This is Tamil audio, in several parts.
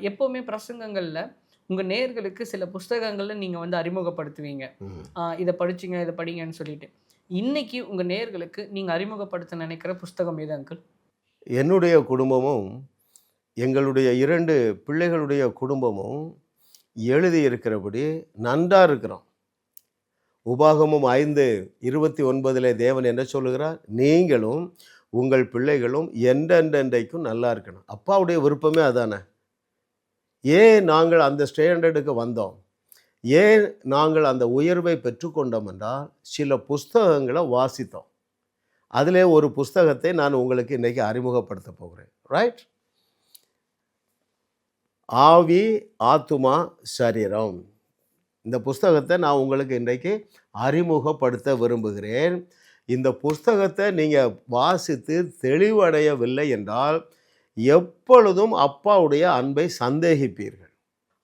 எப்பவுமே பிரசங்கங்கள்ல உங்க நேயர்களுக்கு சில புஸ்தகங்கள நீங்க வந்து அறிமுகப்படுத்துவீங்க. ம். இத படிச்சுங்க, இத படிங்கன்னு சொல்லிட்டு. இன்னைக்கு உங்க நேயர்களுக்கு நீங்க அறிமுகப்படுத்த நினைக்கிற புஸ்தகம் எது அங்கிள்? என்னுடைய குடும்பமும், எங்களுடைய 2 பிள்ளைகளுடைய குடும்பமும் எழுதியிருக்கிறபடி நன்றா இருக்கிறோம். உபாகமம் 5:29 தேவன் என்ன சொல்லுகிறார்? நீங்களும் உங்கள் பிள்ளைகளும் என்றென்றைக்கும் நல்லா இருக்கணும். அப்பாவுடைய விருப்பமே அதானே. ஏன் நாங்கள் அந்த ஸ்டாண்டர்டுக்கு வந்தோம்? ஏன் நாங்கள் அந்த உயர்வை பெற்றுக்கொண்டோம் என்றால், சில புஸ்தகங்களை வாசித்தோம். அதிலே ஒரு புஸ்தகத்தை நான் உங்களுக்கு இன்றைக்கி அறிமுகப்படுத்த போகிறேன். ரைட்? ஆவி, ஆத்துமா, சரீரம். இந்த புஸ்தகத்தை நான் உங்களுக்கு இன்றைக்கு அறிமுகப்படுத்த விரும்புகிறேன். இந்த புஸ்தகத்தை நீங்கள் வாசித்து தெளிவடையவில்லை என்றால் எப்பொழுதும் அப்பாவுடைய அன்பை சந்தேகிப்பீர்கள்.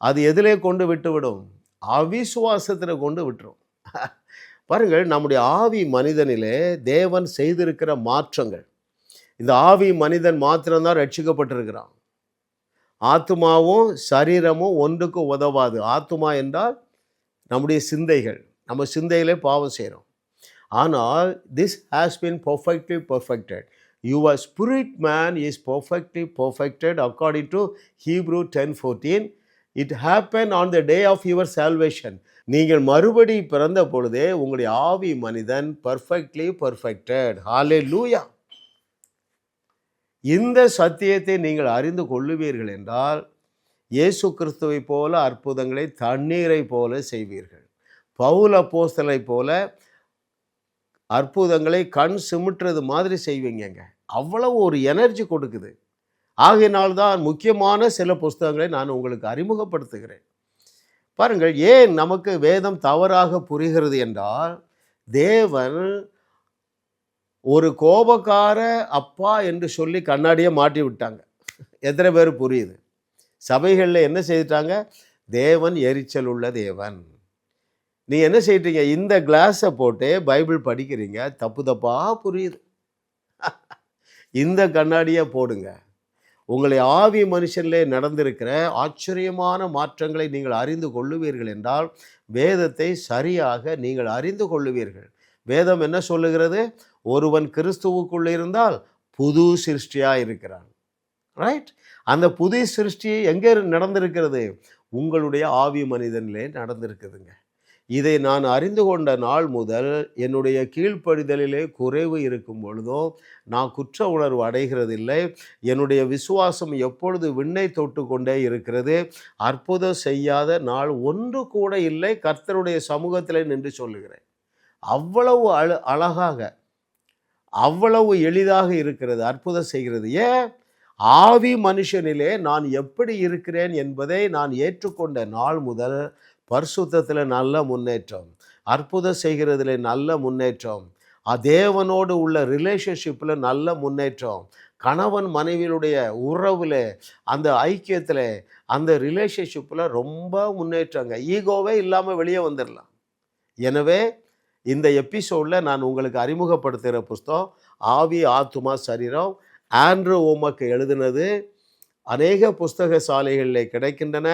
அது எதிலே கொண்டு விட்டுவிடும்? அவிசுவாசத்தில் கொண்டு விட்டுரும். பாருங்கள், நம்முடைய ஆவி மனிதனிலே தேவன் செய்திருக்கிற மாற்றங்கள். இந்த ஆவி மனிதன் மாத்திரம்தான் ரட்சிக்கப்பட்டிருக்கிறான். ஆத்துமாவும் சரீரமும் ஒன்றுக்கு உதவாது. ஆத்துமா என்றால் நம்முடைய சிந்தைகள். நம்ம சிந்தையிலே பாவம் செய்கிறோம். ஆனால் this has been perfectly perfected. Your spirit man is perfectly perfected according to Hebrew 10:14. It happen on the day of your salvation. நீங்கள் மறுபடி பிறந்த பொழுதே உங்களுடைய ஆவி மனிதன் பர்ஃபெக்ட்லி பர்ஃபெக்டட். ஹல்லேலூயா. இந்த சத்தியத்தை நீங்கள் அறிந்து கொள்ளுவீர்கள் என்றால் இயேசு கிறிஸ்துவை போல அற்புதங்களை தண்ணீரை போல செய்வீர்கள். பவுல் அப்போஸ்தலை போல அற்புதங்களை கண் சிமிட்டுறது மாதிரி செய்வீங்க. அவ்வளவு ஒரு எனர்ஜி கொடுக்குது. ஆகையினால்தான் முக்கியமான சில புஸ்தகங்களை நான் உங்களுக்கு அறிமுகப்படுத்துகிறேன். பாருங்கள், ஏன் நமக்கு வேதம் தவறாக புரிகிறது என்றால், தேவன் ஒரு கோபக்கார அப்பா என்று சொல்லி கண்ணாடியை மாட்டி விட்டாங்க. எத்தனை பேர் புரியுது? சபைகளில் என்ன செய்துட்டாங்க? தேவன் எரிச்சல் உள்ள தேவன். நீ என்ன செய்யிட்டீங்க? இந்த கிளாஸை போட்டு பைபிள் படிக்கிறீங்க, தப்பு தப்பாக புரியுது. இந்த கண்ணாடியை போடுங்க. உங்களை ஆவி மனுஷனிலே நடந்திருக்கிற ஆச்சரியமான மாற்றங்களை நீங்கள் அறிந்து கொள்ளுவீர்கள் என்றால் வேதத்தை சரியாக நீங்கள் அறிந்து கொள்ளுவீர்கள். வேதம் என்ன சொல்லுகிறது? ஒருவன் கிறிஸ்துவுக்குள்ளே இருந்தால் புது சிருஷ்டியாக இருக்கிறான். ரைட்? அந்த புது சிருஷ்டி எங்கே நடந்திருக்கிறது? உங்களுடைய ஆவி மனிதனிலே நடந்திருக்குதுங்க. இதை நான் அறிந்து கொண்ட நாள் முதல் என்னுடைய கீழ்ப்படிதலிலே குறைவு இருக்கும் பொழுதோ நான் குற்ற உணர்வு அடைகிறதில்லை. என்னுடைய விசுவாசம் எப்பொழுது விண்ணை தொட்டு கொண்டே இருக்கிறது. அற்புதம் செய்யாத நாள் ஒன்று கூட இல்லை. கர்த்தருடைய சமூகத்தில் நின்று சொல்லுகிறேன். அவ்வளவு அழகாக, அவ்வளவு எளிதாக இருக்கிறது, அற்புதம் செய்கிறது. ஏன்? ஆவி மனுஷனிலே நான் எப்படி இருக்கிறேன் என்பதை நான் ஏற்றுக்கொண்ட நாள் முதல் பரிசுத்தத்தில் நல்ல முன்னேற்றம், அற்புதம் செய்கிறதுல நல்ல முன்னேற்றம், தேவனோடு உள்ள ரிலேஷன்ஷிப்பில் நல்ல முன்னேற்றம், கணவன் மனைவியுடைய உறவில், அந்த ஐக்கியத்தில், அந்த ரிலேஷன்ஷிப்பில் ரொம்ப முன்னேற்றங்க. ஈகோவே இல்லாமல் வெளியே வந்துடலாம். எனவே இந்த எபிசோடில் நான் உங்களுக்கு அறிமுகப்படுத்துகிற புஸ்தகம் ஆவி, ஆத்துமா, சரீரம். ஆண்ட்ரூ ஓமக் எழுதினது. அநேக புஸ்தக சாலைகளிலே கிடைக்கின்றன.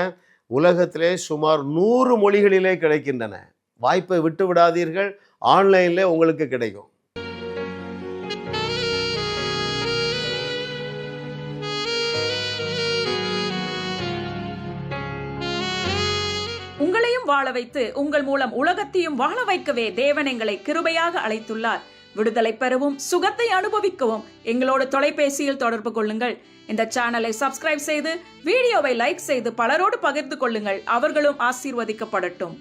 உலகத்திலே சுமார் 100 மொழிகளிலே கிடைக்கின்றன. வாய்ப்பை விட்டு விடாதீர்கள். ஆன்லைனில் உங்களுக்கு கிடைக்கும். உங்களையும் வாழ வைத்து உங்கள் மூலம் உலகத்தையும் வாழ வைக்கவே தேவன் எங்களை கிருபையாக அழைத்துள்ளார். விடுதலை பெறவும் சுகத்தை அனுபவிக்கவும் எங்களோடு தொலைபேசியில் தொடர்பு கொள்ளுங்கள். இந்த சேனலை சப்ஸ்கிரைப் செய்து வீடியோவை லைக் செய்து பலரோடு பகிர்ந்து கொள்ளுங்கள். அவர்களும் ஆசீர்வதிக்கப்படட்டும்.